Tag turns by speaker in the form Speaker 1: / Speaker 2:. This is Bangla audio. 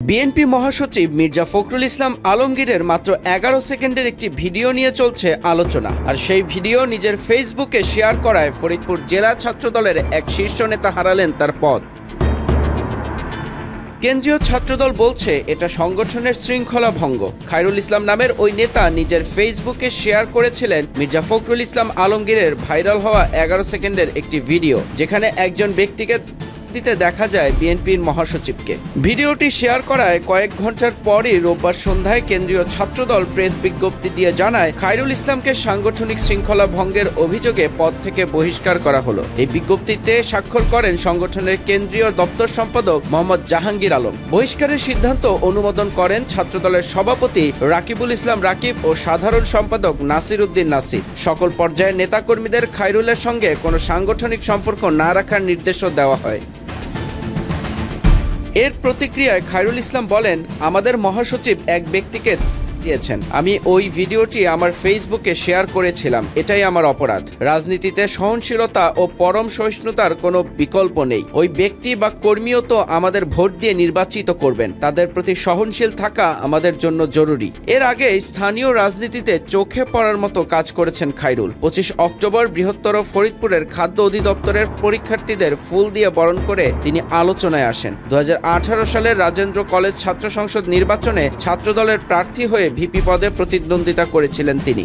Speaker 1: বিএনপি মহাসচিব মির্জা ফখরুল ইসলাম আলমগীরের মাত্র 11 সেকেন্ডের একটি ভিডিও নিয়ে চলছে আলোচনা। আর সেই ভিডিও নিজের ফেসবুকে শেয়ার করায় ফরিদপুর জেলা ছাত্রদলের এক শীর্ষ নেতা হারালেন তার পদ। কেন্দ্রীয় ছাত্রদল বলছে এটা সংগঠনের শৃঙ্খলা ভঙ্গ। খায়রুল ইসলাম নামের ওই নেতা নিজের ফেসবুকে শেয়ার করেছিলেন মির্জা ফখরুল ইসলাম আলমগীরের ভাইরাল হওয়া 11 সেকেন্ডের একটি ভিডিও, যেখানে একজন ব্যক্তিকে দেখা যায় বিএনপির মহাসচিবকে। ভিডিওটি শেয়ার করায় কয়েক ঘন্টার পরই রোববার সন্ধ্যায় কেন্দ্রীয় ছাত্রদল প্রেস বিজ্ঞপ্তি দিয়ে জানায় খায়রুল ইসলামকে সাংগঠনিক শৃঙ্খলা ভঙ্গের অভিযোগে পদ থেকে বহিষ্কার করা হলো। এই বিজ্ঞপ্তিতে স্বাক্ষর করেন সংগঠনের কেন্দ্রীয় দপ্তর সম্পাদক মোহাম্মদ জাহাঙ্গীর আলম। বহিষ্কারের সিদ্ধান্ত অনুমোদন করেন ছাত্রদলের সভাপতি রাকিবুল ইসলাম রাকিব ও সাধারণ সম্পাদক নাসির উদ্দিন নাসির। সকল পর্যায়ের নেতাকর্মীদের খায়রুলের সঙ্গে কোনো সাংগঠনিক সম্পর্ক না রাখার নির্দেশও দেওয়া হয়। এর প্রতিক্রিয়ায় খায়রুল ইসলাম বলেন, আমাদের মহাসচিব এক ব্যক্তিকে দিয়েছেন, আমি ওই ভিডিওটি আমার ফেসবুকে শেয়ার করেছিলাম, এটাই আমার অপরাধ। রাজনীতিতে সহনশীলতা ও পরম সহিষ্ণুতার কোনো বিকল্প নেই। ওই ব্যক্তি বা কর্মীও তো আমাদের ভোট দিয়ে নির্বাচিত করবেন, তাদের প্রতি সহনশীল থাকা আমাদের জন্য জরুরি। এর আগে স্থানীয় রাজনীতিতে চোখে পড়ার মতো কাজ করেছেন খায়রুল। 25 অক্টোবর বৃহত্তর ফরিদপুরের খাদ্য অধিদপ্তরের পরীক্ষার্থীদের ফুল দিয়ে বরণ করে তিনি আলোচনায় আসেন। 2018 সালের রাজেন্দ্র কলেজ ছাত্র সংসদ নির্বাচনে ছাত্রদলের প্রার্থী হয়ে ভিপি পদে প্রতিদ্বন্দ্বিতা করেছিলেন তিনি।